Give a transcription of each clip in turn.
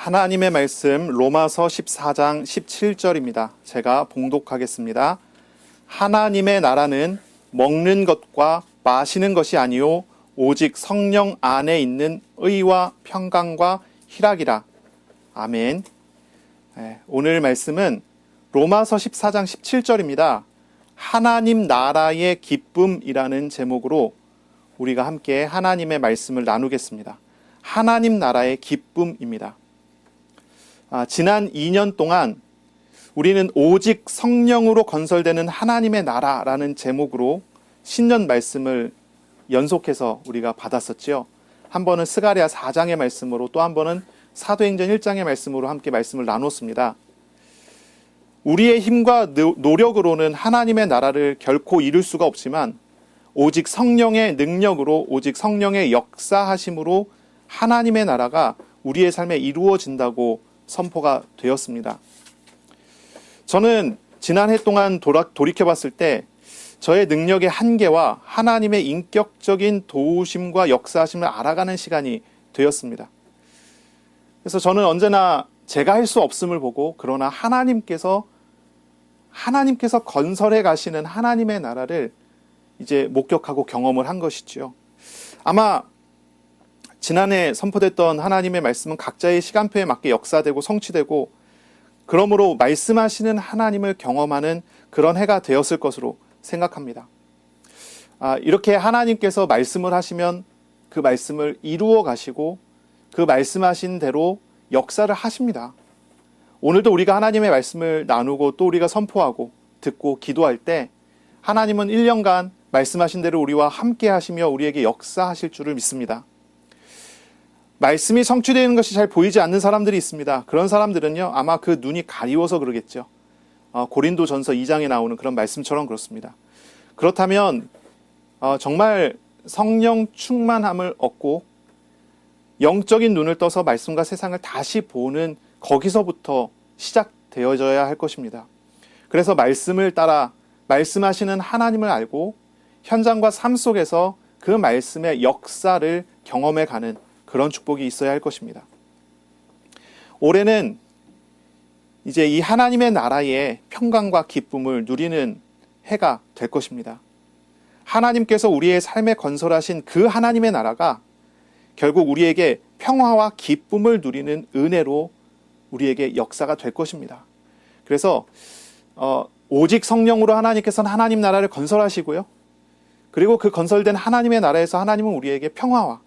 하나님의 말씀 로마서 14장 17절입니다. 제가 봉독하겠습니다. 하나님의 나라는 먹는 것과 마시는 것이 아니요 오직 성령 안에 있는 의와 평강과 희락이라. 아멘. 오늘 말씀은 로마서 14장 17절입니다. 하나님 나라의 기쁨이라는 제목으로 우리가 함께 하나님의 말씀을 나누겠습니다. 하나님 나라의 기쁨입니다. 지난 2년 동안 우리는 오직 성령으로 건설되는 하나님의 나라라는 제목으로 신년 말씀을 연속해서 우리가 받았었죠. 한 번은 스가랴 4장의 말씀으로, 또 한 번은 사도행전 1장의 말씀으로 함께 말씀을 나눴습니다. 우리의 힘과 노력으로는 하나님의 나라를 결코 이룰 수가 없지만 오직 성령의 능력으로, 오직 성령의 역사하심으로 하나님의 나라가 우리의 삶에 이루어진다고 선포가 되었습니다. 저는 지난해 동안 돌이켜봤을 때 저의 능력의 한계와 하나님의 인격적인 도우심과 역사하심을 알아가는 시간이 되었습니다. 그래서 저는 언제나 제가 할 수 없음을 보고, 그러나 하나님께서 건설해 가시는 하나님의 나라를 이제 목격하고 경험을 한 것이지요. 아마 지난해 선포됐던 하나님의 말씀은 각자의 시간표에 맞게 역사되고 성취되고, 그러므로 말씀하시는 하나님을 경험하는 그런 해가 되었을 것으로 생각합니다. 이렇게 하나님께서 말씀을 하시면 그 말씀을 이루어 가시고 그 말씀하신 대로 역사를 하십니다. 오늘도 우리가 하나님의 말씀을 나누고 또 우리가 선포하고 듣고 기도할 때 하나님은 1년간 말씀하신 대로 우리와 함께 하시며 우리에게 역사하실 줄을 믿습니다. 말씀이 성취되는 것이 잘 보이지 않는 사람들이 있습니다. 그런 사람들은요, 아마 그 눈이 가리워서 그러겠죠. 고린도전서 2장에 나오는 그런 말씀처럼 그렇습니다. 그렇다면 정말 성령 충만함을 얻고 영적인 눈을 떠서 말씀과 세상을 다시 보는, 거기서부터 시작되어져야 할 것입니다. 그래서 말씀을 따라 말씀하시는 하나님을 알고 현장과 삶 속에서 그 말씀의 역사를 경험해 가는 그런 축복이 있어야 할 것입니다. 올해는 이제 이 하나님의 나라의 평강과 기쁨을 누리는 해가 될 것입니다. 하나님께서 우리의 삶에 건설하신 그 하나님의 나라가 결국 우리에게 평화와 기쁨을 누리는 은혜로 우리에게 역사가 될 것입니다. 그래서 오직 성령으로 하나님께서는 하나님 나라를 건설하시고요. 그리고 그 건설된 하나님의 나라에서 하나님은 우리에게 평화와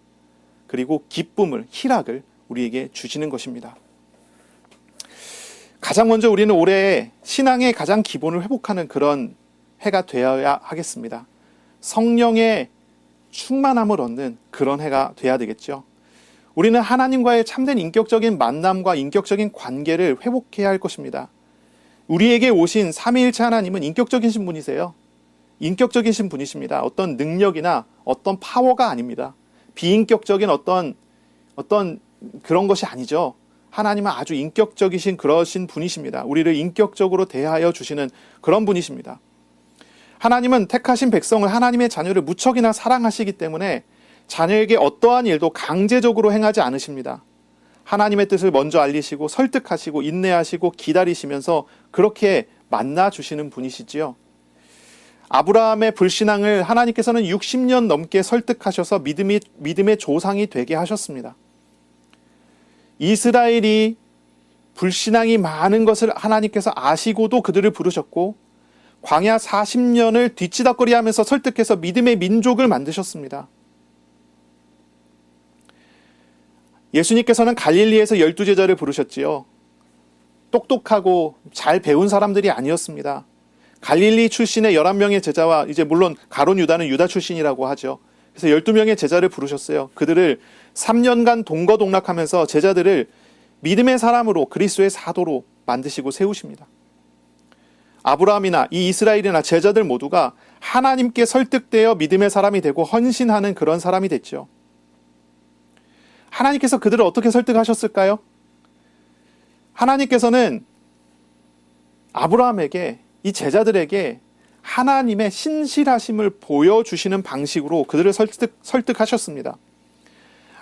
그리고 기쁨을, 희락을 우리에게 주시는 것입니다. 가장 먼저 우리는 올해 신앙의 가장 기본을 회복하는 그런 해가 되어야 하겠습니다. 성령의 충만함을 얻는 그런 해가 되어야 되겠죠. 우리는 하나님과의 참된 인격적인 만남과 인격적인 관계를 회복해야 할 것입니다. 우리에게 오신 삼위일체 하나님은 인격적이신 분이세요. 인격적이신 분이십니다. 어떤 능력이나 어떤 파워가 아닙니다. 비인격적인 어떤 그런 것이 아니죠. 하나님은 아주 인격적이신 그러신 분이십니다. 우리를 인격적으로 대하여 주시는 그런 분이십니다. 하나님은 택하신 백성을, 하나님의 자녀를 무척이나 사랑하시기 때문에 자녀에게 어떠한 일도 강제적으로 행하지 않으십니다. 하나님의 뜻을 먼저 알리시고 설득하시고 인내하시고 기다리시면서 그렇게 만나주시는 분이시지요. 아브라함의 불신앙을 하나님께서는 60년 넘게 설득하셔서 믿음의 조상이 되게 하셨습니다. 이스라엘이 불신앙이 많은 것을 하나님께서 아시고도 그들을 부르셨고, 광야 40년을 뒤치다꺼리하면서 설득해서 믿음의 민족을 만드셨습니다. 예수님께서는 갈릴리에서 12제자를 부르셨지요. 똑똑하고 잘 배운 사람들이 아니었습니다. 갈릴리 출신의 11명의 제자와, 이제 물론 가룟 유다는 유다 출신이라고 하죠. 그래서 12명의 제자를 부르셨어요. 그들을 3년간 동거동락하면서 제자들을 믿음의 사람으로, 그리스도의 사도로 만드시고 세우십니다. 아브라함이나 이 이스라엘이나 제자들 모두가 하나님께 설득되어 믿음의 사람이 되고 헌신하는 그런 사람이 됐죠. 하나님께서 그들을 어떻게 설득하셨을까요? 하나님께서는 아브라함에게, 이 제자들에게 하나님의 신실하심을 보여주시는 방식으로 그들을 설득하셨습니다.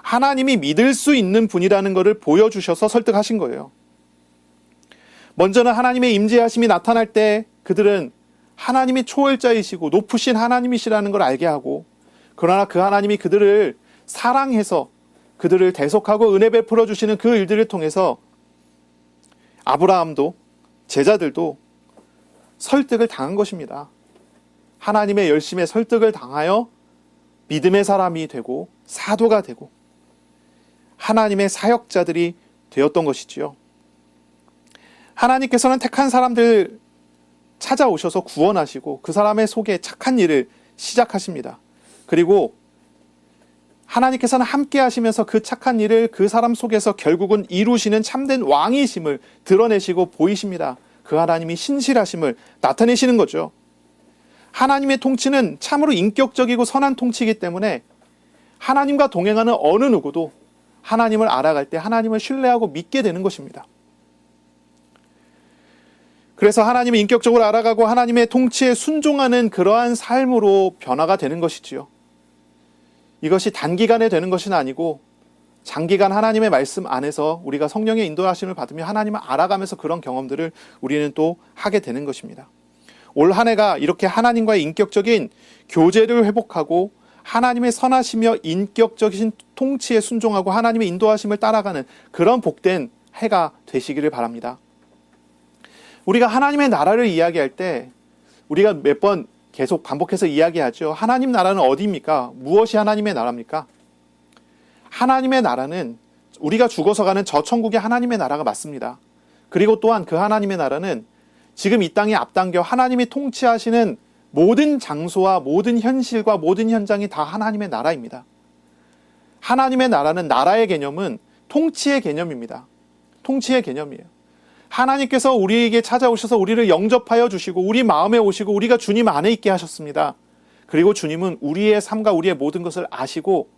하나님이 믿을 수 있는 분이라는 것을 보여주셔서 설득하신 거예요. 먼저는 하나님의 임재하심이 나타날 때 그들은 하나님이 초월자이시고 높으신 하나님이시라는 걸 알게 하고, 그러나 그 하나님이 그들을 사랑해서 그들을 대속하고 은혜 베풀어 주시는 그 일들을 통해서 아브라함도 제자들도 설득을 당한 것입니다. 하나님의 열심에 설득을 당하여 믿음의 사람이 되고 사도가 되고 하나님의 사역자들이 되었던 것이지요. 하나님께서는 택한 사람들 찾아오셔서 구원하시고 그 사람의 속에 착한 일을 시작하십니다. 그리고 하나님께서는 함께 하시면서 그 착한 일을 그 사람 속에서 결국은 이루시는 참된 왕이심을 드러내시고 보이십니다. 그 하나님이 신실하심을 나타내시는 거죠. 하나님의 통치는 참으로 인격적이고 선한 통치이기 때문에 하나님과 동행하는 어느 누구도 하나님을 알아갈 때 하나님을 신뢰하고 믿게 되는 것입니다. 그래서 하나님을 인격적으로 알아가고 하나님의 통치에 순종하는 그러한 삶으로 변화가 되는 것이지요. 이것이 단기간에 되는 것은 아니고 장기간 하나님의 말씀 안에서 우리가 성령의 인도하심을 받으며 하나님을 알아가면서 그런 경험들을 우리는 또 하게 되는 것입니다. 올 한 해가 이렇게 하나님과의 인격적인 교제를 회복하고 하나님의 선하시며 인격적인 통치에 순종하고 하나님의 인도하심을 따라가는 그런 복된 해가 되시기를 바랍니다. 우리가 하나님의 나라를 이야기할 때 우리가 몇 번 계속 반복해서 이야기하죠. 하나님 나라는 어디입니까? 무엇이 하나님의 나라입니까? 하나님의 나라는 우리가 죽어서 가는 저 천국의 하나님의 나라가 맞습니다. 그리고 또한 그 하나님의 나라는 지금 이 땅에 앞당겨 하나님이 통치하시는 모든 장소와 모든 현실과 모든 현장이 다 하나님의 나라입니다. 하나님의 나라는 나라의 개념은 통치의 개념입니다. 통치의 개념이에요. 하나님께서 우리에게 찾아오셔서 우리를 영접하여 주시고 우리 마음에 오시고 우리가 주님 안에 있게 하셨습니다. 그리고 주님은 우리의 삶과 우리의 모든 것을 아시고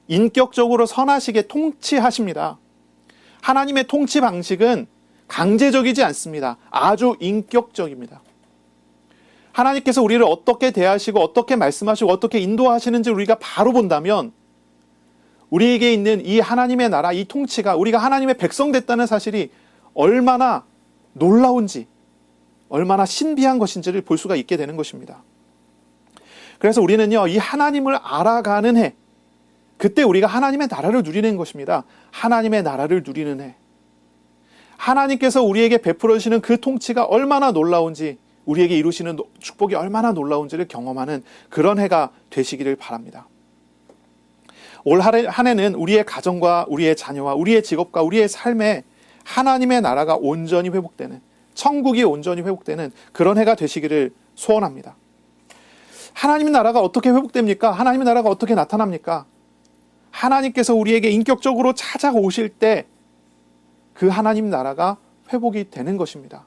인격적으로 선하시게 통치하십니다. 하나님의 통치 방식은 강제적이지 않습니다. 아주 인격적입니다. 하나님께서 우리를 어떻게 대하시고 어떻게 말씀하시고 어떻게 인도하시는지 우리가 바로 본다면 우리에게 있는 이 하나님의 나라, 이 통치가 우리가 하나님의 백성 됐다는 사실이 얼마나 놀라운지, 얼마나 신비한 것인지를 볼 수가 있게 되는 것입니다. 그래서 우리는요, 이 하나님을 알아가는 해, 그때 우리가 하나님의 나라를 누리는 것입니다. 하나님의 나라를 누리는 해. 하나님께서 우리에게 베풀어 주시는 그 통치가 얼마나 놀라운지, 우리에게 이루시는 축복이 얼마나 놀라운지를 경험하는 그런 해가 되시기를 바랍니다. 올 한 해는 우리의 가정과 우리의 자녀와 우리의 직업과 우리의 삶에 하나님의 나라가 온전히 회복되는, 천국이 온전히 회복되는 그런 해가 되시기를 소원합니다. 하나님의 나라가 어떻게 회복됩니까? 하나님의 나라가 어떻게 나타납니까? 하나님께서 우리에게 인격적으로 찾아오실 때 그 하나님 나라가 회복이 되는 것입니다.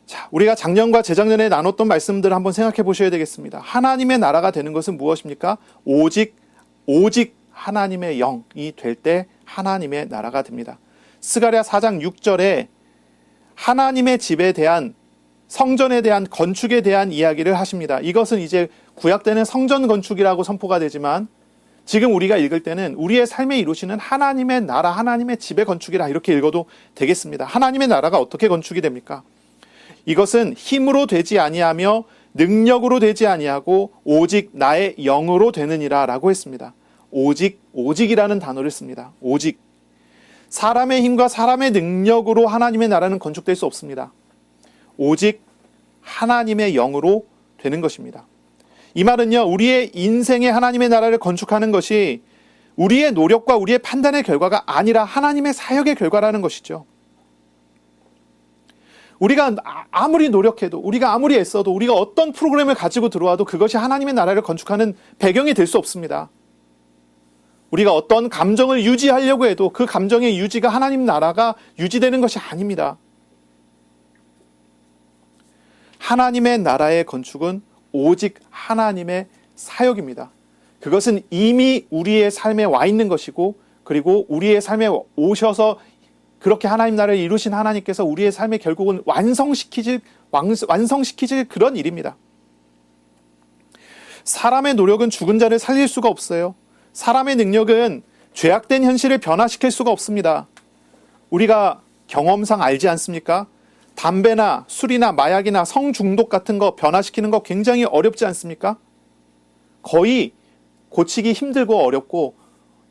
자, 우리가 작년과 재작년에 나눴던 말씀들을 한번 생각해 보셔야 되겠습니다. 하나님의 나라가 되는 것은 무엇입니까? 오직 하나님의 영이 될 때 하나님의 나라가 됩니다. 스가랴 4장 6절에 하나님의 집에 대한, 성전에 대한 건축에 대한 이야기를 하십니다. 이것은 이제 구약 때는 성전 건축이라고 선포가 되지만 지금 우리가 읽을 때는 우리의 삶에 이루시는 하나님의 나라, 하나님의 집의 건축이라 이렇게 읽어도 되겠습니다. 하나님의 나라가 어떻게 건축이 됩니까? 이것은 힘으로 되지 아니하며 능력으로 되지 아니하고 오직 나의 영으로 되느니라 라고 했습니다. 오직이라는 단어를 씁니다. 오직. 사람의 힘과 사람의 능력으로 하나님의 나라는 건축될 수 없습니다. 오직 하나님의 영으로 되는 것입니다. 이 말은요, 우리의 인생에 하나님의 나라를 건축하는 것이 우리의 노력과 우리의 판단의 결과가 아니라 하나님의 사역의 결과라는 것이죠. 우리가 아무리 노력해도, 우리가 아무리 애써도, 우리가 어떤 프로그램을 가지고 들어와도 그것이 하나님의 나라를 건축하는 배경이 될 수 없습니다. 우리가 어떤 감정을 유지하려고 해도 그 감정의 유지가 하나님 나라가 유지되는 것이 아닙니다. 하나님의 나라의 건축은 오직 하나님의 사역입니다. 그것은 이미 우리의 삶에 와 있는 것이고, 그리고 우리의 삶에 오셔서 그렇게 하나님 나라를 이루신 하나님께서 우리의 삶에 결국은 완성시키실 그런 일입니다. 사람의 노력은 죽은 자를 살릴 수가 없어요. 사람의 능력은 죄악된 현실을 변화시킬 수가 없습니다. 우리가 경험상 알지 않습니까? 담배나 술이나 마약이나 성중독 같은 거 변화시키는 거 굉장히 어렵지 않습니까? 거의 고치기 힘들고 어렵고,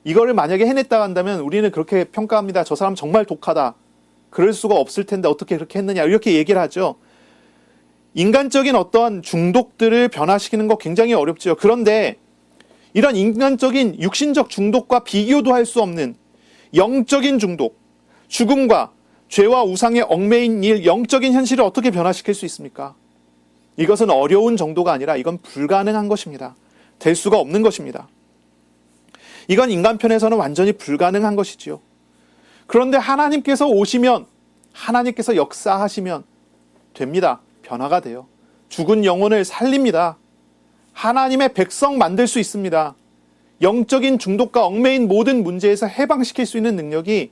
이거를 만약에 해냈다 한다면 우리는 그렇게 평가합니다. 저 사람 정말 독하다. 그럴 수가 없을 텐데 어떻게 그렇게 했느냐, 이렇게 얘기를 하죠. 인간적인 어떤 중독들을 변화시키는 거 굉장히 어렵죠. 그런데 이런 인간적인 육신적 중독과 비교도 할 수 없는 영적인 중독, 죽음과 죄와 우상의 얽매인 일, 영적인 현실을 어떻게 변화시킬 수 있습니까? 이것은 어려운 정도가 아니라 이건 불가능한 것입니다. 될 수가 없는 것입니다. 이건 인간 편에서는 완전히 불가능한 것이지요. 그런데 하나님께서 오시면, 하나님께서 역사하시면 됩니다. 변화가 돼요. 죽은 영혼을 살립니다. 하나님의 백성 만들 수 있습니다. 영적인 중독과 얽매인 모든 문제에서 해방시킬 수 있는 능력이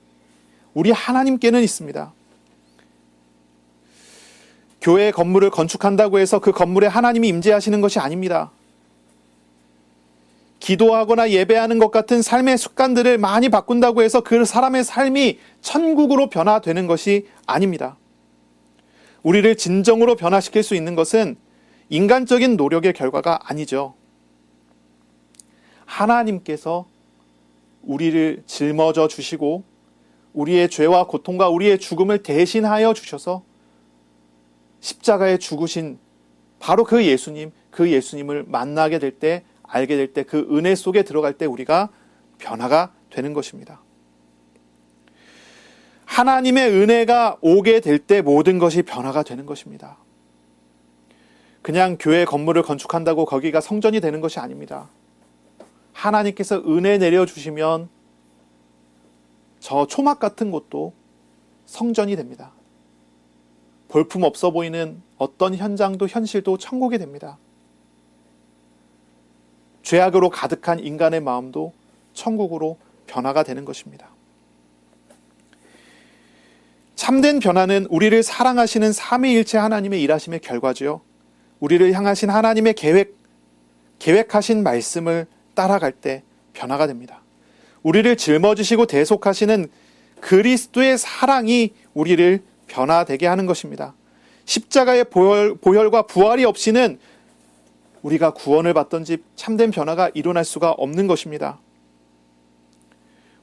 우리 하나님께는 있습니다. 교회 건물을 건축한다고 해서 그 건물에 하나님이 임재하시는 것이 아닙니다. 기도하거나 예배하는 것 같은 삶의 습관들을 많이 바꾼다고 해서 그 사람의 삶이 천국으로 변화되는 것이 아닙니다. 우리를 진정으로 변화시킬 수 있는 것은 인간적인 노력의 결과가 아니죠. 하나님께서 우리를 짊어져 주시고 우리의 죄와 고통과 우리의 죽음을 대신하여 주셔서 십자가에 죽으신 바로 그 예수님을 만나게 될 때, 알게 될 때, 그 은혜 속에 들어갈 때 우리가 변화가 되는 것입니다. 하나님의 은혜가 오게 될 때 모든 것이 변화가 되는 것입니다. 그냥 교회 건물을 건축한다고 거기가 성전이 되는 것이 아닙니다. 하나님께서 은혜 내려주시면 저 초막 같은 곳도 성전이 됩니다. 볼품 없어 보이는 어떤 현장도 현실도 천국이 됩니다. 죄악으로 가득한 인간의 마음도 천국으로 변화가 되는 것입니다. 참된 변화는 우리를 사랑하시는 삼위일체 하나님의 일하심의 결과지요. 우리를 향하신 하나님의 계획하신 말씀을 따라갈 때 변화가 됩니다. 우리를 짊어지시고 대속하시는 그리스도의 사랑이 우리를 변화되게 하는 것입니다. 십자가의 보혈과 부활이 없이는 우리가 구원을 받든지 참된 변화가 일어날 수가 없는 것입니다.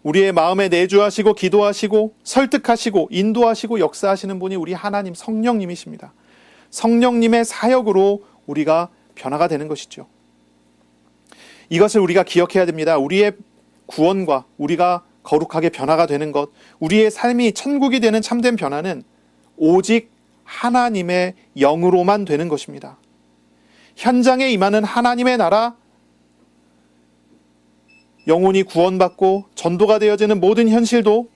우리의 마음에 내주하시고 기도하시고 설득하시고 인도하시고 역사하시는 분이 우리 하나님 성령님이십니다. 성령님의 사역으로 우리가 변화가 되는 것이죠. 이것을 우리가 기억해야 됩니다. 우리의 구원과 우리가 거룩하게 변화가 되는 것, 우리의 삶이 천국이 되는 참된 변화는 오직 하나님의 영으로만 되는 것입니다. 현장에 임하는 하나님의 나라, 영혼이 구원받고 전도가 되어지는 모든 현실도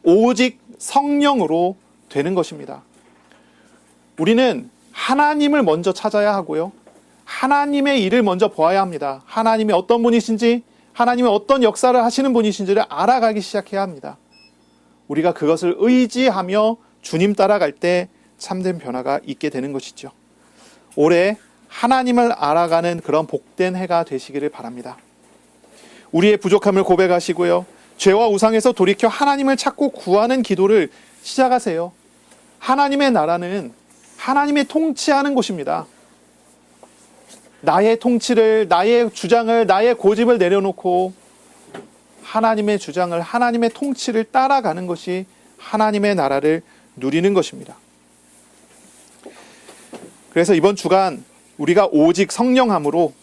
오직 성령으로 되는 것입니다. 우리는 하나님을 먼저 찾아야 하고요. 하나님의 일을 먼저 보아야 합니다. 하나님이 어떤 분이신지, 하나님이 어떤 역사를 하시는 분이신지를 알아가기 시작해야 합니다. 우리가 그것을 의지하며 주님 따라갈 때 참된 변화가 있게 되는 것이죠. 올해 하나님을 알아가는 그런 복된 해가 되시기를 바랍니다. 우리의 부족함을 고백하시고요. 죄와 우상에서 돌이켜 하나님을 찾고 구하는 기도를 시작하세요. 하나님의 나라는 하나님의 통치하는 곳입니다. 나의 통치를, 나의 주장을, 나의 고집을 내려놓고 하나님의 주장을, 하나님의 통치를 따라가는 것이 하나님의 나라를 누리는 것입니다. 그래서 이번 주간 우리가 오직 성령함으로,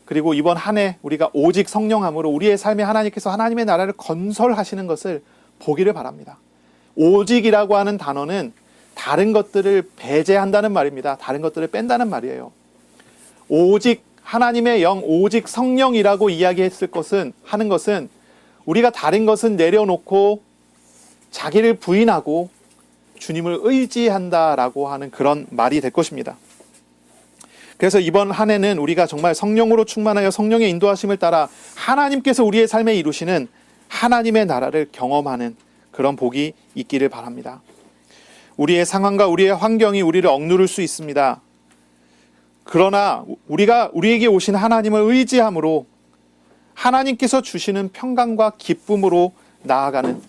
그리고 이번 한 해 우리가 오직 성령함으로 우리의 삶에 하나님께서 하나님의 나라를 건설하시는 것을 보기를 바랍니다. 오직이라고 하는 단어는 다른 것들을 배제한다는 말입니다. 다른 것들을 뺀다는 말이에요. 오직 하나님의 영, 오직 성령이라고 이야기했을 것은, 하는 것은 우리가 다른 것은 내려놓고 자기를 부인하고 주님을 의지한다라고 하는 그런 말이 될 것입니다. 그래서 이번 한 해는 우리가 정말 성령으로 충만하여 성령의 인도하심을 따라 하나님께서 우리의 삶에 이루시는 하나님의 나라를 경험하는 그런 복이 있기를 바랍니다. 우리의 상황과 우리의 환경이 우리를 억누를 수 있습니다. 그러나 우리에게 오신 하나님을 의지함으로 하나님께서 주시는 평강과 기쁨으로 나아가는,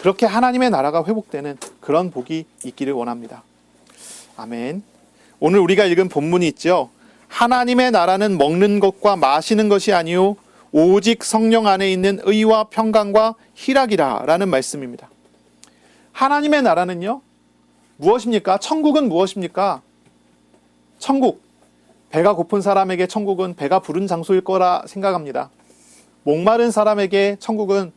그렇게 하나님의 나라가 회복되는 그런 복이 있기를 원합니다. 아멘. 오늘 우리가 읽은 본문이 있죠. 하나님의 나라는 먹는 것과 마시는 것이 아니요 오직 성령 안에 있는 의와 평강과 희락이라 라는 말씀입니다. 하나님의 나라는요, 무엇입니까? 천국은 무엇입니까? 천국, 배가 고픈 사람에게 천국은 배가 부른 장소일 거라 생각합니다. 목마른 사람에게 천국은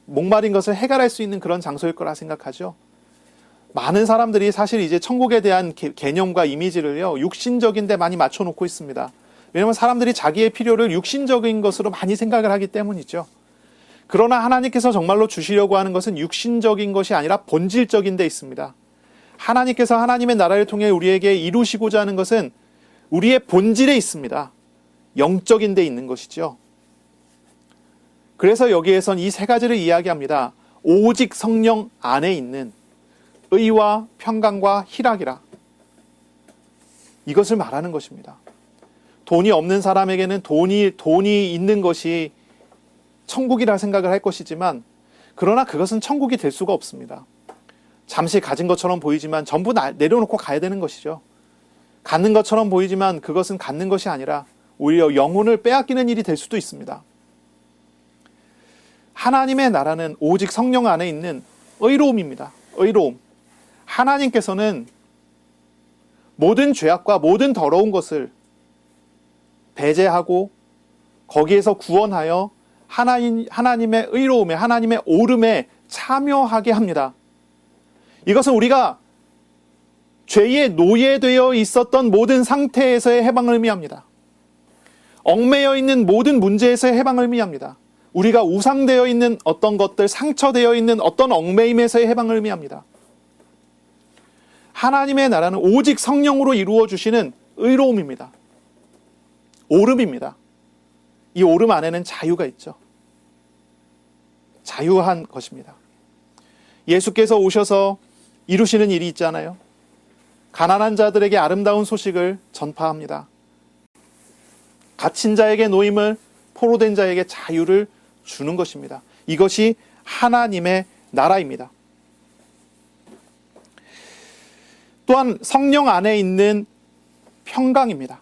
목마른 것을 해결할 수 있는 그런 장소일 거라 생각하죠. 많은 사람들이 사실 이제 천국에 대한 개념과 이미지를요, 육신적인 데 많이 맞춰놓고 있습니다. 왜냐하면 사람들이 자기의 필요를 육신적인 것으로 많이 생각을 하기 때문이죠. 그러나 하나님께서 정말로 주시려고 하는 것은 육신적인 것이 아니라 본질적인 데 있습니다. 하나님께서 하나님의 나라를 통해 우리에게 이루시고자 하는 것은 우리의 본질에 있습니다. 영적인 데 있는 것이죠. 그래서 여기에선 이 세 가지를 이야기합니다. 오직 성령 안에 있는 의와 평강과 희락이라. 이것을 말하는 것입니다. 돈이 없는 사람에게는 돈이 있는 것이 천국이라 생각을 할 것이지만, 그러나 그것은 천국이 될 수가 없습니다. 잠시 가진 것처럼 보이지만 전부 내려놓고 가야 되는 것이죠. 갖는 것처럼 보이지만 그것은 갖는 것이 아니라 오히려 영혼을 빼앗기는 일이 될 수도 있습니다. 하나님의 나라는 오직 성령 안에 있는 의로움입니다. 의로움. 하나님께서는 모든 죄악과 모든 더러운 것을 배제하고 거기에서 구원하여 하나님의 의로움에, 하나님의 오름에 참여하게 합니다. 이것은 우리가 죄의 노예되어 있었던 모든 상태에서의 해방을 의미합니다. 얽매여 있는 모든 문제에서의 해방을 의미합니다. 우리가 우상되어 있는 어떤 것들, 상처되어 있는 어떤 얽매임에서의 해방을 의미합니다. 하나님의 나라는 오직 성령으로 이루어 주시는 의로움입니다. 오름입니다. 이 오름 안에는 자유가 있죠. 자유한 것입니다. 예수께서 오셔서 이루시는 일이 있잖아요. 가난한 자들에게 아름다운 소식을 전파합니다. 갇힌 자에게 노임을, 포로된 자에게 자유를 주는 것입니다. 이것이 하나님의 나라입니다. 또한 성령 안에 있는 평강입니다.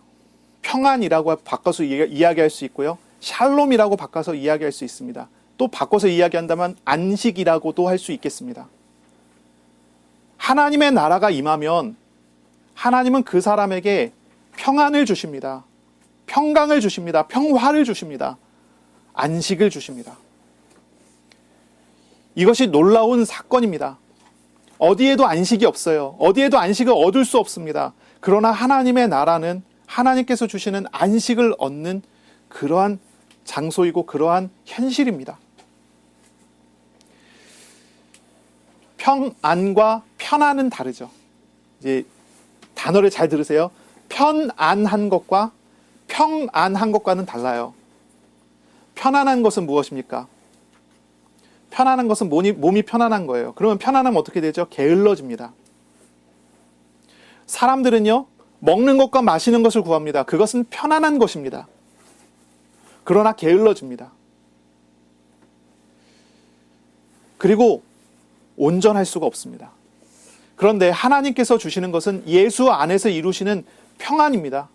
평안이라고 바꿔서 이야기할 수 있고요. 샬롬이라고 바꿔서 이야기할 수 있습니다. 또 바꿔서 이야기한다면 안식이라고도 할 수 있겠습니다. 하나님의 나라가 임하면 하나님은 그 사람에게 평안을 주십니다. 평강을 주십니다. 평화를 주십니다. 안식을 주십니다. 이것이 놀라운 사건입니다. 어디에도 안식이 없어요. 어디에도 안식을 얻을 수 없습니다. 그러나 하나님의 나라는 하나님께서 주시는 안식을 얻는 그러한 장소이고 그러한 현실입니다. 평안과 편안은 다르죠. 이제 단어를 잘 들으세요. 편안한 것과 평안한 것과는 달라요. 편안한 것은 무엇입니까? 편안한 것은 몸이 편안한 거예요. 그러면 편안하면 어떻게 되죠? 게을러집니다. 사람들은요, 먹는 것과 마시는 것을 구합니다. 그것은 편안한 것입니다. 그러나 게을러집니다. 그리고 온전할 수가 없습니다. 그런데 하나님께서 주시는 것은 예수 안에서 이루시는 평안입니다.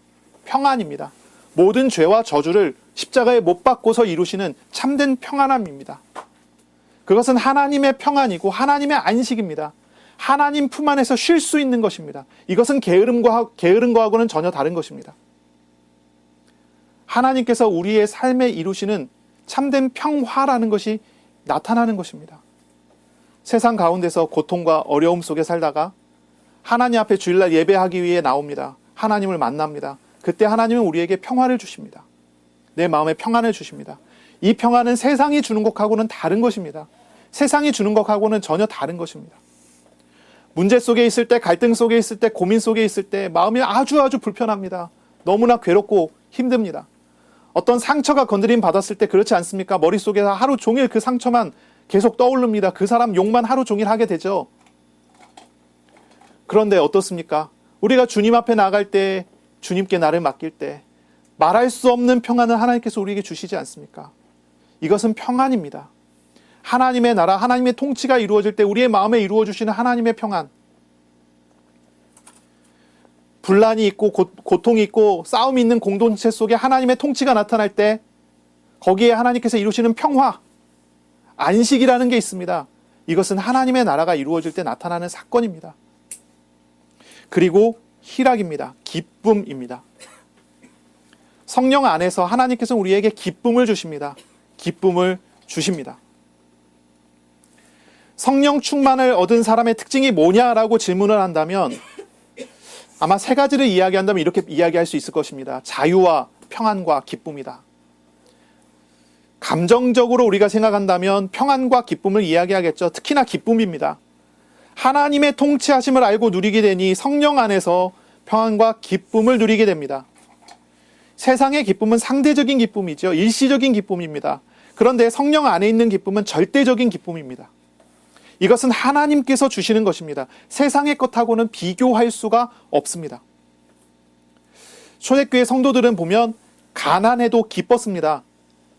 평안입니다. 모든 죄와 저주를 십자가에 못 박고서 이루시는 참된 평안함입니다. 그것은 하나님의 평안이고 하나님의 안식입니다. 하나님 품 안에서 쉴 수 있는 것입니다. 이것은 게으름과는 전혀 다른 것입니다. 하나님께서 우리의 삶에 이루시는 참된 평화라는 것이 나타나는 것입니다. 세상 가운데서 고통과 어려움 속에 살다가 하나님 앞에 주일날 예배하기 위해 나옵니다. 하나님을 만납니다. 그때 하나님은 우리에게 평화를 주십니다. 내 마음에 평안을 주십니다. 이 평안은 세상이 주는 것하고는 다른 것입니다. 세상이 주는 것하고는 전혀 다른 것입니다. 문제 속에 있을 때, 갈등 속에 있을 때, 고민 속에 있을 때 마음이 아주 불편합니다. 너무나 괴롭고 힘듭니다. 어떤 상처가 건드림 받았을 때 그렇지 않습니까? 머릿속에서 하루 종일 그 상처만 계속 떠오릅니다. 그 사람 욕만 하루 종일 하게 되죠. 그런데 어떻습니까? 우리가 주님 앞에 나갈 때, 주님께 나를 맡길 때 말할 수 없는 평안을 하나님께서 우리에게 주시지 않습니까? 이것은 평안입니다. 하나님의 나라, 하나님의 통치가 이루어질 때 우리의 마음에 이루어 주시는 하나님의 평안. 분란이 있고 고통이 있고 싸움이 있는 공동체 속에 하나님의 통치가 나타날 때 거기에 하나님께서 이루시는 평화, 안식이라는 게 있습니다. 이것은 하나님의 나라가 이루어질 때 나타나는 사건입니다. 그리고 희락입니다. 기쁨입니다. 성령 안에서 하나님께서 우리에게 기쁨을 주십니다. 기쁨을 주십니다. 성령 충만을 얻은 사람의 특징이 뭐냐라고 질문을 한다면 아마 세 가지를 이야기한다면 이렇게 이야기할 수 있을 것입니다. 자유와 평안과 기쁨이다. 감정적으로 우리가 생각한다면 평안과 기쁨을 이야기하겠죠. 특히나 기쁨입니다. 하나님의 통치하심을 알고 누리게 되니 성령 안에서 평안과 기쁨을 누리게 됩니다. 세상의 기쁨은 상대적인 기쁨이죠. 일시적인 기쁨입니다. 그런데 성령 안에 있는 기쁨은 절대적인 기쁨입니다. 이것은 하나님께서 주시는 것입니다. 세상의 것하고는 비교할 수가 없습니다. 초대교회 성도들은 보면 가난해도 기뻤습니다.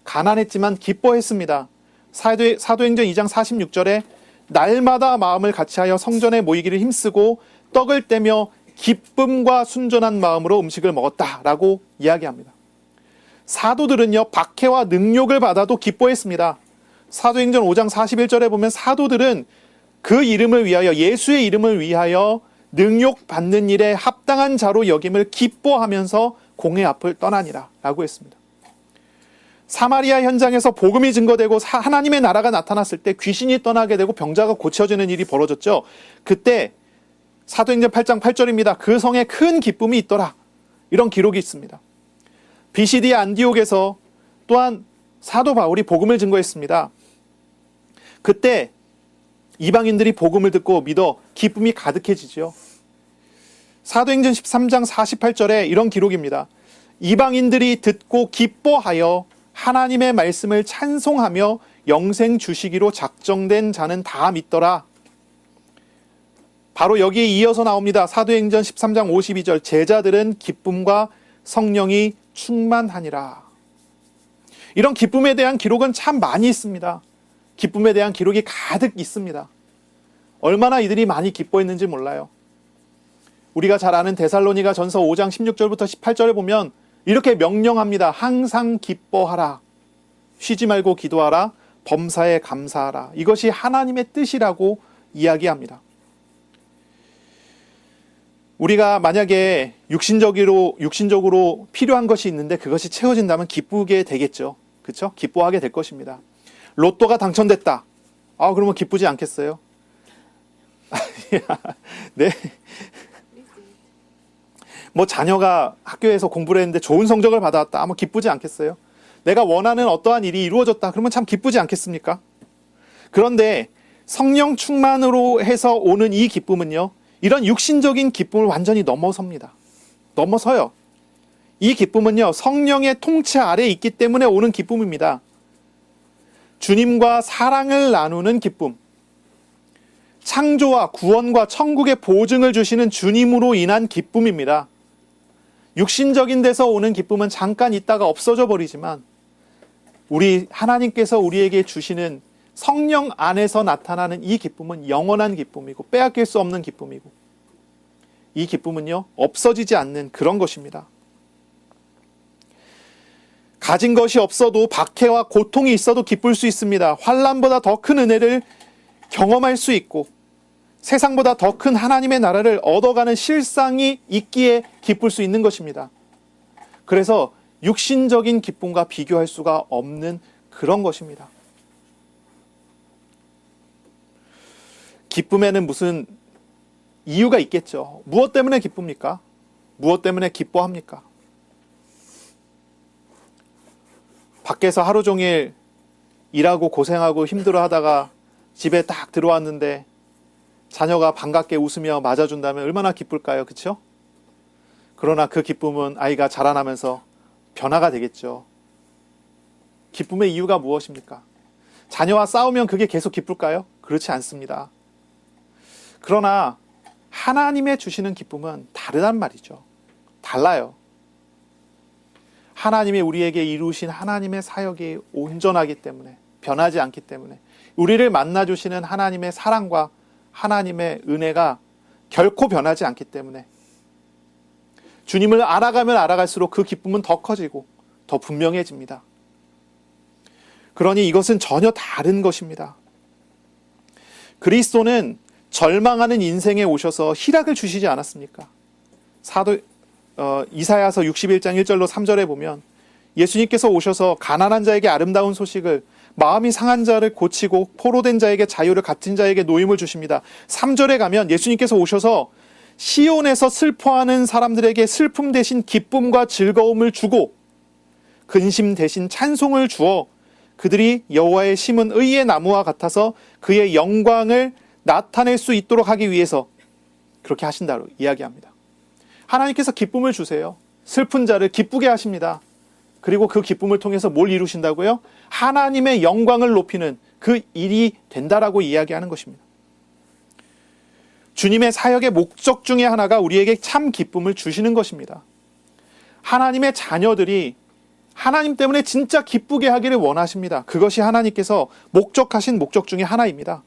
가난했지만 기뻐했습니다. 사도행전 2장 46절에 날마다 마음을 같이하여 성전에 모이기를 힘쓰고 떡을 떼며 기쁨과 순전한 마음으로 음식을 먹었다라고 이야기합니다. 사도들은요, 박해와 능욕을 받아도 기뻐했습니다. 사도행전 5장 41절에 보면 사도들은 그 이름을 위하여, 예수의 이름을 위하여 능욕받는 일에 합당한 자로 여김을 기뻐하면서 공회 앞을 떠나니라 라고 했습니다. 사마리아 현장에서 복음이 증거되고 하나님의 나라가 나타났을 때 귀신이 떠나게 되고 병자가 고쳐지는 일이 벌어졌죠. 그때 사도행전 8장 8절입니다. 그 성에 큰 기쁨이 있더라. 이런 기록이 있습니다. BCD 안디옥에서 또한 사도 바울이 복음을 증거했습니다. 그때 이방인들이 복음을 듣고 믿어 기쁨이 가득해지죠. 사도행전 13장 48절에 이런 기록입니다. 이방인들이 듣고 기뻐하여 하나님의 말씀을 찬송하며 영생 주시기로 작정된 자는 다 믿더라. 바로 여기에 이어서 나옵니다. 사도행전 13장 52절 제자들은 기쁨과 성령이 충만하니라. 이런 기쁨에 대한 기록은 참 많이 있습니다. 기쁨에 대한 기록이 가득 있습니다. 얼마나 이들이 많이 기뻐했는지 몰라요. 우리가 잘 아는 데살로니가 전서 5장 16절부터 18절에 보면 이렇게 명령합니다. 항상 기뻐하라. 쉬지 말고 기도하라. 범사에 감사하라. 이것이 하나님의 뜻이라고 이야기합니다. 우리가 만약에 육신적으로 필요한 것이 있는데 그것이 채워진다면 기쁘게 되겠죠. 그렇죠? 기뻐하게 될 것입니다. 로또가 당첨됐다. 그러면 기쁘지 않겠어요? 네. 뭐 자녀가 학교에서 공부를 했는데 좋은 성적을 받아왔다. 기쁘지 않겠어요? 내가 원하는 어떠한 일이 이루어졌다. 그러면 참 기쁘지 않겠습니까? 그런데 성령 충만으로 해서 오는 이 기쁨은요. 이런 육신적인 기쁨을 완전히 넘어섭니다. 넘어서요. 이 기쁨은요. 성령의 통치 아래에 있기 때문에 오는 기쁨입니다. 주님과 사랑을 나누는 기쁨. 창조와 구원과 천국의 보증을 주시는 주님으로 인한 기쁨입니다. 육신적인 데서 오는 기쁨은 잠깐 있다가 없어져 버리지만 하나님께서 우리에게 주시는 성령 안에서 나타나는 이 기쁨은 영원한 기쁨이고 빼앗길 수 없는 기쁨이고 이 기쁨은요 없어지지 않는 그런 것입니다. 가진 것이 없어도 박해와 고통이 있어도 기쁠 수 있습니다. 환난보다 더 큰 은혜를 경험할 수 있고 세상보다 더 큰 하나님의 나라를 얻어가는 실상이 있기에 기쁠 수 있는 것입니다. 그래서 육신적인 기쁨과 비교할 수가 없는 그런 것입니다. 기쁨에는 무슨 이유가 있겠죠. 무엇 때문에 기쁩니까? 무엇 때문에 기뻐합니까? 밖에서 하루 종일 일하고 고생하고 힘들어하다가 집에 딱 들어왔는데 자녀가 반갑게 웃으며 맞아준다면 얼마나 기쁠까요? 그렇죠? 그러나 그 기쁨은 아이가 자라나면서 변화가 되겠죠. 기쁨의 이유가 무엇입니까? 자녀와 싸우면 그게 계속 기쁠까요? 그렇지 않습니다. 그러나 하나님의 주시는 기쁨은 다르단 말이죠. 달라요. 하나님이 우리에게 이루신 하나님의 사역이 온전하기 때문에, 변하지 않기 때문에, 우리를 만나주시는 하나님의 사랑과 하나님의 은혜가 결코 변하지 않기 때문에 주님을 알아가면 알아갈수록 그 기쁨은 더 커지고 더 분명해집니다. 그러니 이것은 전혀 다른 것입니다. 그리스도는 절망하는 인생에 오셔서 희락을 주시지 않았습니까? 이사야서 61장 1절로 3절에 보면 예수님께서 오셔서 가난한 자에게 아름다운 소식을, 마음이 상한 자를 고치고 포로된 자에게 자유를, 갇힌 자에게 노임을 주십니다. 3절에 가면 예수님께서 오셔서 시온에서 슬퍼하는 사람들에게 슬픔 대신 기쁨과 즐거움을 주고 근심 대신 찬송을 주어 그들이 여호와의 심은 의의 나무와 같아서 그의 영광을 나타낼 수 있도록 하기 위해서 그렇게 하신다고 이야기합니다. 하나님께서 기쁨을 주세요. 슬픈 자를 기쁘게 하십니다. 그리고 그 기쁨을 통해서 뭘 이루신다고요? 하나님의 영광을 높이는 그 일이 된다라고 이야기하는 것입니다. 주님의 사역의 목적 중에 하나가 우리에게 참 기쁨을 주시는 것입니다. 하나님의 자녀들이 하나님 때문에 진짜 기쁘게 하기를 원하십니다. 그것이 하나님께서 목적하신 목적 중에 하나입니다.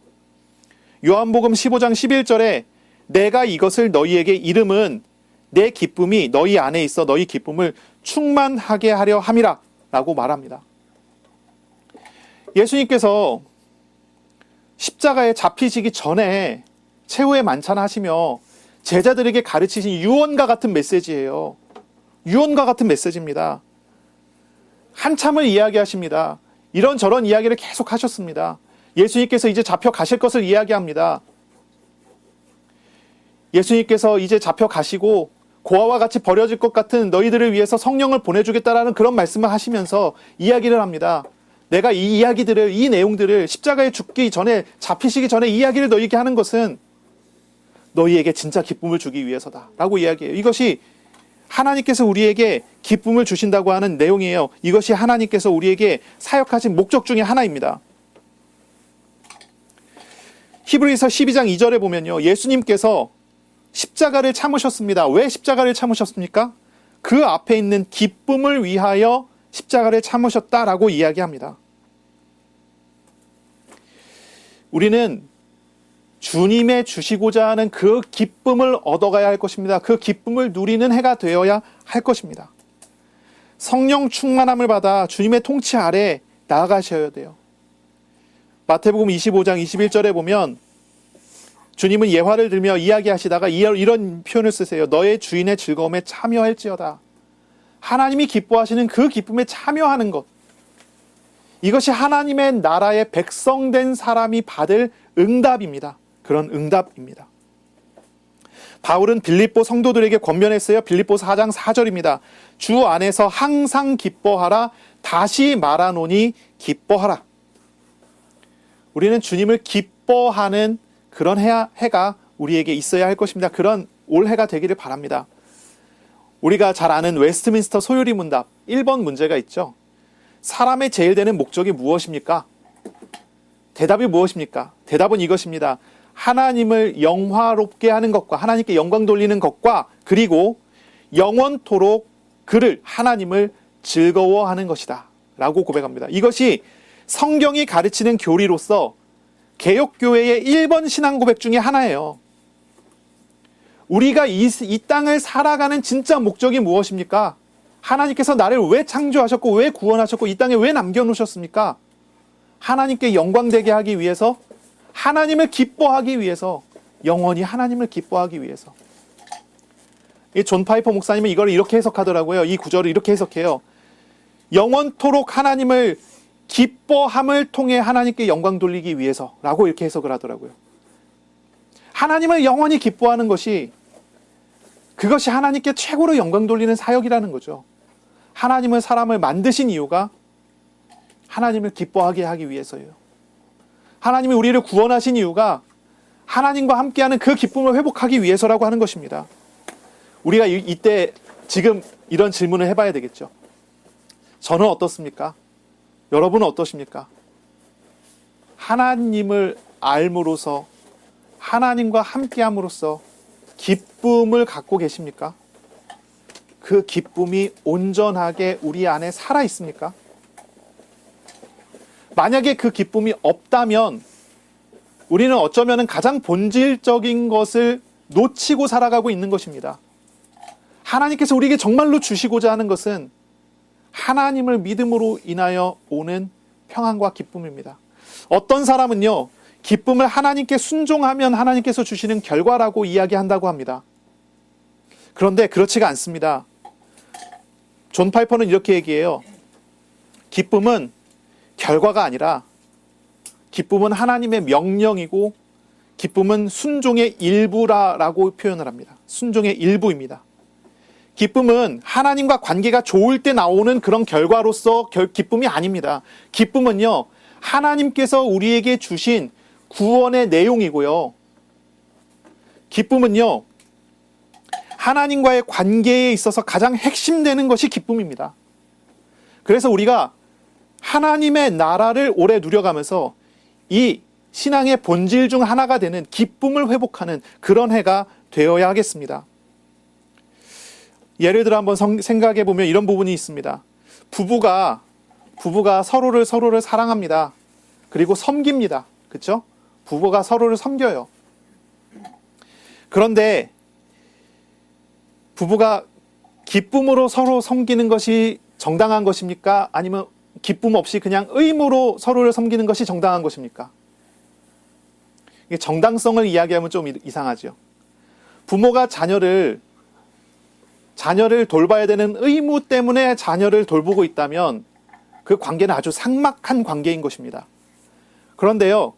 요한복음 15장 11절에 내가 이것을 너희에게 이름은 내 기쁨이 너희 안에 있어 너희 기쁨을 충만하게 하려 함이라 라고 말합니다. 예수님께서 십자가에 잡히시기 전에 최후의 만찬하시며 제자들에게 가르치신 유언과 같은 메시지예요. 유언과 같은 메시지입니다. 한참을 이야기하십니다. 이런저런 이야기를 계속 하셨습니다. 예수님께서 이제 잡혀가실 것을 이야기합니다. 예수님께서 이제 잡혀가시고 고아와 같이 버려질 것 같은 너희들을 위해서 성령을 보내주겠다라는 그런 말씀을 하시면서 이야기를 합니다. 내가 이 이야기들을, 이 내용들을 십자가에 죽기 전에, 잡히시기 전에 이 이야기를 너희에게 하는 것은 너희에게 진짜 기쁨을 주기 위해서다 라고 이야기해요. 이것이 하나님께서 우리에게 기쁨을 주신다고 하는 내용이에요. 이것이 하나님께서 우리에게 사역하신 목적 중에 하나입니다. 히브리서 12장 2절에 보면요, 예수님께서 십자가를 참으셨습니다. 왜 십자가를 참으셨습니까? 그 앞에 있는 기쁨을 위하여 십자가를 참으셨다라고 이야기합니다. 우리는 주님의 주시고자 하는 그 기쁨을 얻어가야 할 것입니다. 그 기쁨을 누리는 해가 되어야 할 것입니다. 성령 충만함을 받아 주님의 통치 아래 나아가셔야 돼요. 마태복음 25장 21절에 보면 주님은 예화를 들며 이야기하시다가 이런 표현을 쓰세요. 너의 주인의 즐거움에 참여할지어다. 하나님이 기뻐하시는 그 기쁨에 참여하는 것. 이것이 하나님의 나라의 백성된 사람이 받을 응답입니다. 그런 응답입니다. 바울은 빌립보 성도들에게 권면했어요. 빌립보서 4장 4절입니다. 주 안에서 항상 기뻐하라. 다시 말하노니 기뻐하라. 우리는 주님을 기뻐하는 그런 해가 우리에게 있어야 할 것입니다. 그런 올해가 되기를 바랍니다. 우리가 잘 아는 웨스트민스터 소요리 문답 1번 문제가 있죠. 사람의 제일 되는 목적이 무엇입니까? 대답이 무엇입니까? 대답은 이것입니다. 하나님을 영화롭게 하는 것과 하나님께 영광 돌리는 것과 그리고 영원토록 그를 하나님을 즐거워하는 것이다 라고 고백합니다. 이것이 성경이 가르치는 교리로서 개혁교회의 1번 신앙 고백 중에 하나예요. 우리가 이 땅을 살아가는 진짜 목적이 무엇입니까? 하나님께서 나를 왜 창조하셨고 왜 구원하셨고 이 땅에 왜 남겨놓으셨습니까? 하나님께 영광되게 하기 위해서, 하나님을 기뻐하기 위해서, 영원히 하나님을 기뻐하기 위해서. 이 존 파이퍼 목사님은 이걸 이렇게 해석하더라고요. 이 구절을 이렇게 해석해요. 영원토록 하나님을 기뻐함을 통해 하나님께 영광 돌리기 위해서라고 이렇게 해석을 하더라고요. 하나님을 영원히 기뻐하는 것이, 그것이 하나님께 최고로 영광 돌리는 사역이라는 거죠. 하나님은 사람을 만드신 이유가 하나님을 기뻐하게 하기 위해서예요. 하나님이 우리를 구원하신 이유가 하나님과 함께하는 그 기쁨을 회복하기 위해서라고 하는 것입니다. 우리가 이때 지금 이런 질문을 해봐야 되겠죠. 저는 어떻습니까? 여러분은 어떠십니까? 하나님을 알므로써, 하나님과 함께함으로써 기쁨을 갖고 계십니까? 그 기쁨이 온전하게 우리 안에 살아 있습니까? 만약에 그 기쁨이 없다면 우리는 어쩌면 가장 본질적인 것을 놓치고 살아가고 있는 것입니다. 하나님께서 우리에게 정말로 주시고자 하는 것은 하나님을 믿음으로 인하여 오는 평안과 기쁨입니다. 어떤 사람은요, 기쁨을 하나님께 순종하면 하나님께서 주시는 결과라고 이야기한다고 합니다. 그런데 그렇지가 않습니다. 존 파이퍼는 이렇게 얘기해요. 기쁨은 결과가 아니라 기쁨은 하나님의 명령이고 기쁨은 순종의 일부라고 표현을 합니다. 순종의 일부입니다. 기쁨은 하나님과 관계가 좋을 때 나오는 그런 결과로서 기쁨이 아닙니다. 기쁨은요, 하나님께서 우리에게 주신 구원의 내용이고요. 기쁨은요, 하나님과의 관계에 있어서 가장 핵심되는 것이 기쁨입니다. 그래서 우리가 하나님의 나라를 오래 누려가면서 이 신앙의 본질 중 하나가 되는 기쁨을 회복하는 그런 해가 되어야 하겠습니다. 예를 들어 한번 생각해 보면 이런 부분이 있습니다. 부부가 서로를 사랑합니다. 그리고 섬깁니다. 그렇죠? 부부가 서로를 섬겨요. 그런데 부부가 기쁨으로 서로 섬기는 것이 정당한 것입니까? 아니면 기쁨 없이 그냥 의무로 서로를 섬기는 것이 정당한 것입니까? 이게 정당성을 이야기하면 좀 이상하죠. 부모가 자녀를 돌봐야 되는 의무 때문에 자녀를 돌보고 있다면 그 관계는 아주 삭막한 관계인 것입니다. 그런데요,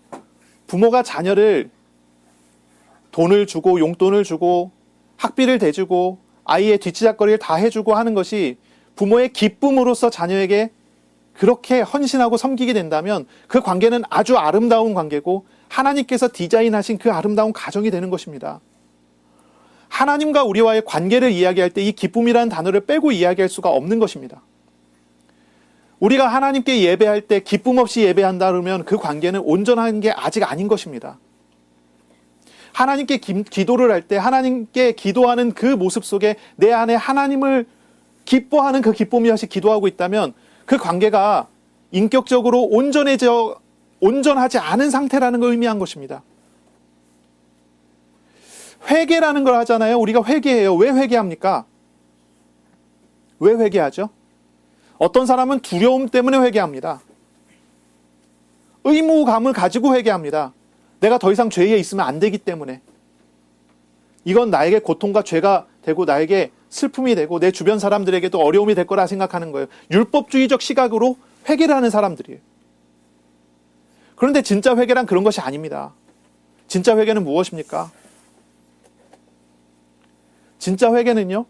부모가 자녀를 돈을 주고 용돈을 주고 학비를 대주고 아이의 뒤치다꺼리를 다 해주고 하는 것이 부모의 기쁨으로서 자녀에게 그렇게 헌신하고 섬기게 된다면 그 관계는 아주 아름다운 관계고 하나님께서 디자인하신 그 아름다운 가정이 되는 것입니다. 하나님과 우리와의 관계를 이야기할 때 이 기쁨이라는 단어를 빼고 이야기할 수가 없는 것입니다. 우리가 하나님께 예배할 때 기쁨 없이 예배한다 그러면 그 관계는 온전한 게 아직 아닌 것입니다. 하나님께 기도를 할 때 하나님께 기도하는 그 모습 속에 내 안에 하나님을 기뻐하는 그 기쁨이 없이 기도하고 있다면 그 관계가 인격적으로 온전하지 않은 상태라는 걸 의미한 것입니다. 회개라는 걸 하잖아요. 우리가 회개해요. 왜 회개합니까? 왜 회개하죠? 어떤 사람은 두려움 때문에 회개합니다. 의무감을 가지고 회개합니다. 내가 더 이상 죄에 있으면 안 되기 때문에. 이건 나에게 고통과 죄가 되고 나에게 슬픔이 되고 내 주변 사람들에게도 어려움이 될 거라 생각하는 거예요. 율법주의적 시각으로 회개를 하는 사람들이에요. 그런데 진짜 회개란 그런 것이 아닙니다. 진짜 회개는 무엇입니까? 진짜 회개는요,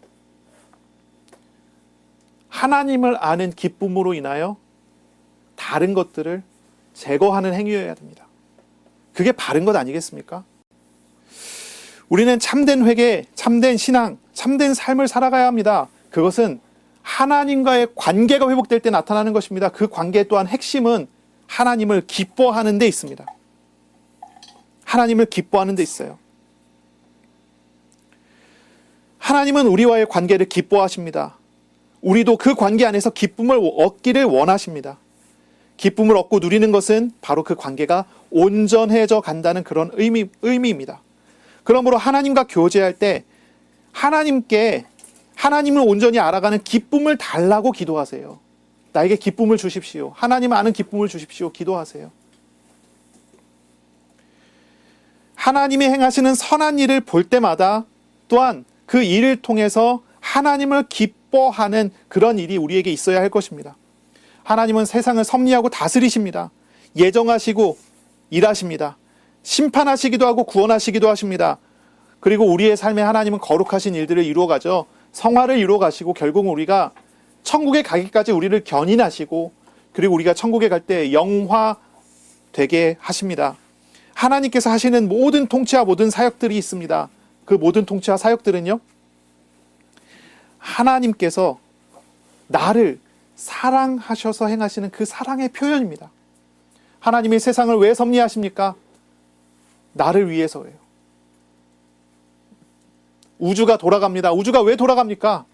하나님을 아는 기쁨으로 인하여 다른 것들을 제거하는 행위여야 됩니다. 그게 바른 것 아니겠습니까? 우리는 참된 회개, 참된 신앙, 참된 삶을 살아가야 합니다. 그것은 하나님과의 관계가 회복될 때 나타나는 것입니다. 그 관계 또한 핵심은 하나님을 기뻐하는 데 있습니다. 하나님을 기뻐하는 데 있어요. 하나님은 우리와의 관계를 기뻐하십니다. 우리도 그 관계 안에서 기쁨을 얻기를 원하십니다. 기쁨을 얻고 누리는 것은 바로 그 관계가 온전해져 간다는 그런 의미입니다. 그러므로 하나님과 교제할 때 하나님을 온전히 알아가는 기쁨을 달라고 기도하세요. 나에게 기쁨을 주십시오. 하나님 아는 기쁨을 주십시오. 기도하세요. 하나님이 행하시는 선한 일을 볼 때마다 또한 그 일을 통해서 하나님을 기뻐하는 그런 일이 우리에게 있어야 할 것입니다. 하나님은 세상을 섭리하고 다스리십니다. 예정하시고 일하십니다. 심판하시기도 하고 구원하시기도 하십니다. 그리고 우리의 삶에 하나님은 거룩하신 일들을 이루어가죠. 성화를 이루어가시고 결국은 우리가 천국에 가기까지 우리를 견인하시고 그리고 우리가 천국에 갈 때 영화되게 하십니다. 하나님께서 하시는 모든 통치와 모든 사역들이 있습니다. 그 모든 통치와 사역들은요, 하나님께서 나를 사랑하셔서 행하시는 그 사랑의 표현입니다. 하나님이 세상을 왜 섭리하십니까? 나를 위해서예요. 우주가 돌아갑니다. 우주가 왜 돌아갑니까?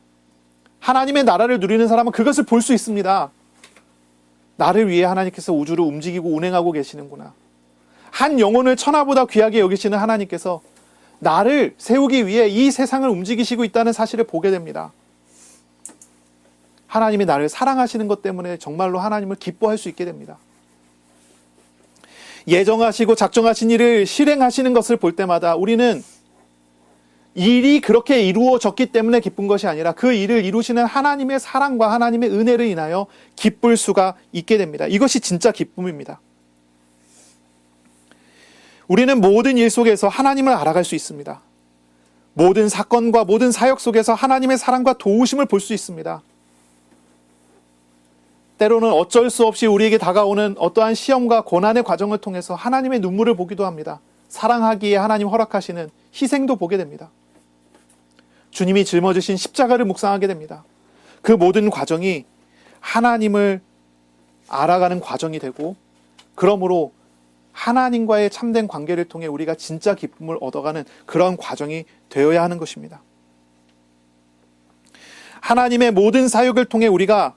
하나님의 나라를 누리는 사람은 그것을 볼 수 있습니다. 나를 위해 하나님께서 우주를 움직이고 운행하고 계시는구나. 한 영혼을 천하보다 귀하게 여기시는 하나님께서 나를 세우기 위해 이 세상을 움직이시고 있다는 사실을 보게 됩니다. 하나님이 나를 사랑하시는 것 때문에 정말로 하나님을 기뻐할 수 있게 됩니다. 예정하시고 작정하신 일을 실행하시는 것을 볼 때마다 우리는 일이 그렇게 이루어졌기 때문에 기쁜 것이 아니라 그 일을 이루시는 하나님의 사랑과 하나님의 은혜를 인하여 기쁠 수가 있게 됩니다. 이것이 진짜 기쁨입니다. 우리는 모든 일 속에서 하나님을 알아갈 수 있습니다. 모든 사건과 모든 사역 속에서 하나님의 사랑과 도우심을 볼 수 있습니다. 때로는 어쩔 수 없이 우리에게 다가오는 어떠한 시험과 고난의 과정을 통해서 하나님의 눈물을 보기도 합니다. 사랑하기에 하나님 허락하시는 희생도 보게 됩니다. 주님이 짊어지신 십자가를 묵상하게 됩니다. 그 모든 과정이 하나님을 알아가는 과정이 되고, 그러므로 하나님과의 참된 관계를 통해 우리가 진짜 기쁨을 얻어가는 그런 과정이 되어야 하는 것입니다. 하나님의 모든 사역을 통해 우리가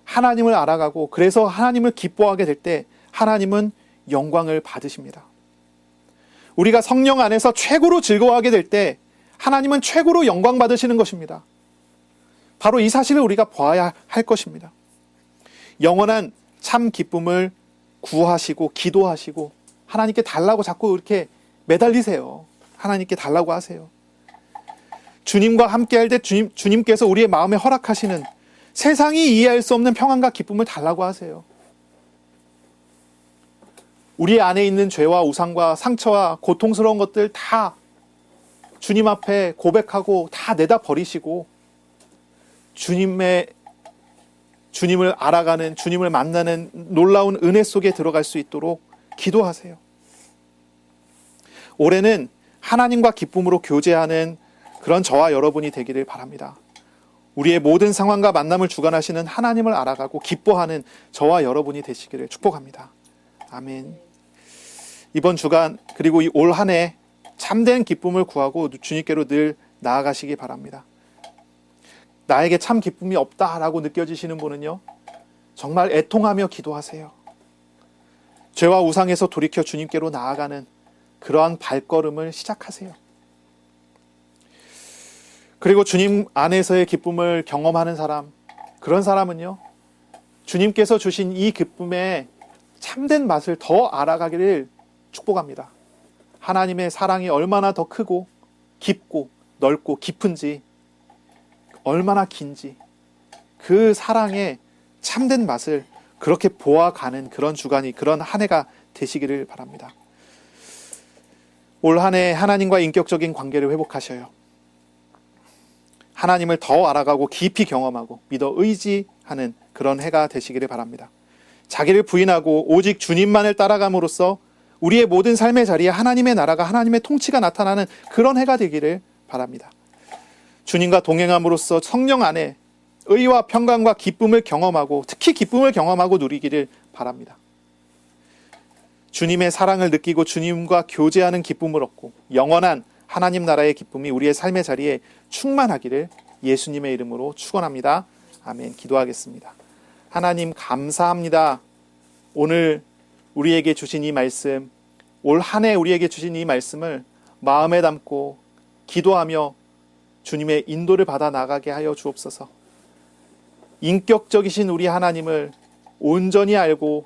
하나님을 알아가고 그래서 하나님을 기뻐하게 될 때 하나님은 영광을 받으십니다. 우리가 성령 안에서 최고로 즐거워하게 될 때 하나님은 최고로 영광 받으시는 것입니다. 바로 이 사실을 우리가 보아야 할 것입니다. 영원한 참 기쁨을 구하시고 기도하시고 하나님께 달라고 자꾸 이렇게 매달리세요. 하나님께 달라고 하세요. 주님과 함께 할 때 주님께서 우리의 마음에 허락하시는 세상이 이해할 수 없는 평안과 기쁨을 달라고 하세요. 우리 안에 있는 죄와 우상과 상처와 고통스러운 것들 다 주님 앞에 고백하고 다 내다 버리시고 주님을 알아가는, 주님을 만나는 놀라운 은혜 속에 들어갈 수 있도록 기도하세요. 올해는 하나님과 기쁨으로 교제하는 그런 저와 여러분이 되기를 바랍니다. 우리의 모든 상황과 만남을 주관하시는 하나님을 알아가고 기뻐하는 저와 여러분이 되시기를 축복합니다. 아멘. 이번 주간 그리고 이 올 한 해 참된 기쁨을 구하고 주님께로 늘 나아가시기 바랍니다. 나에게 참 기쁨이 없다라고 느껴지시는 분은요, 정말 애통하며 기도하세요. 죄와 우상에서 돌이켜 주님께로 나아가는 그러한 발걸음을 시작하세요. 그리고 주님 안에서의 기쁨을 경험하는 사람, 그런 사람은요, 주님께서 주신 이 기쁨의 참된 맛을 더 알아가기를 축복합니다. 하나님의 사랑이 얼마나 더 크고 깊고 넓고 깊은지, 얼마나 긴지 그 사랑의 참된 맛을 그렇게 보아가는 그런 주간이, 그런 한 해가 되시기를 바랍니다. 올 한 해 하나님과 인격적인 관계를 회복하셔요. 하나님을 더 알아가고 깊이 경험하고 믿어 의지하는 그런 해가 되시기를 바랍니다. 자기를 부인하고 오직 주님만을 따라감으로써 우리의 모든 삶의 자리에 하나님의 나라가, 하나님의 통치가 나타나는 그런 해가 되기를 바랍니다. 주님과 동행함으로써 성령 안에 의와 평강과 기쁨을 경험하고, 특히 기쁨을 경험하고 누리기를 바랍니다. 주님의 사랑을 느끼고 주님과 교제하는 기쁨을 얻고 영원한 하나님 나라의 기쁨이 우리의 삶의 자리에 충만하기를 예수님의 이름으로 축원합니다. 아멘. 기도하겠습니다. 하나님 감사합니다. 오늘 우리에게 주신 이 말씀, 올 한 해 우리에게 주신 이 말씀을 마음에 담고 기도하며 주님의 인도를 받아 나가게 하여 주옵소서. 인격적이신 우리 하나님을 온전히 알고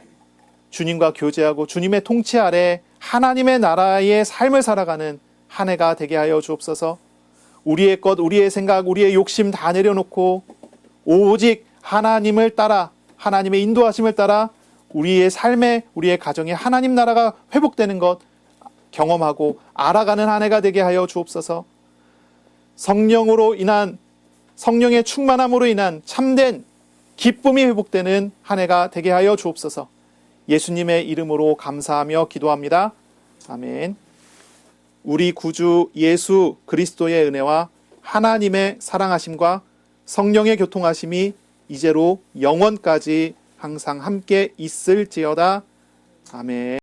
주님과 교제하고 주님의 통치 아래 하나님의 나라의 삶을 살아가는 한 해가 되게 하여 주옵소서. 우리의 것, 우리의 생각, 우리의 욕심 다 내려놓고 오직 하나님을 따라, 하나님의 인도하심을 따라 우리의 삶에, 우리의 가정에 하나님 나라가 회복되는 것 경험하고 알아가는 한 해가 되게 하여 주옵소서. 성령으로 인한, 성령의 충만함으로 인한 참된 기쁨이 회복되는 한 해가 되게 하여 주옵소서. 예수님의 이름으로 감사하며 기도합니다. 아멘. 우리 구주 예수 그리스도의 은혜와 하나님의 사랑하심과 성령의 교통하심이 이제로 영원까지 항상 함께 있을지어다. 아멘.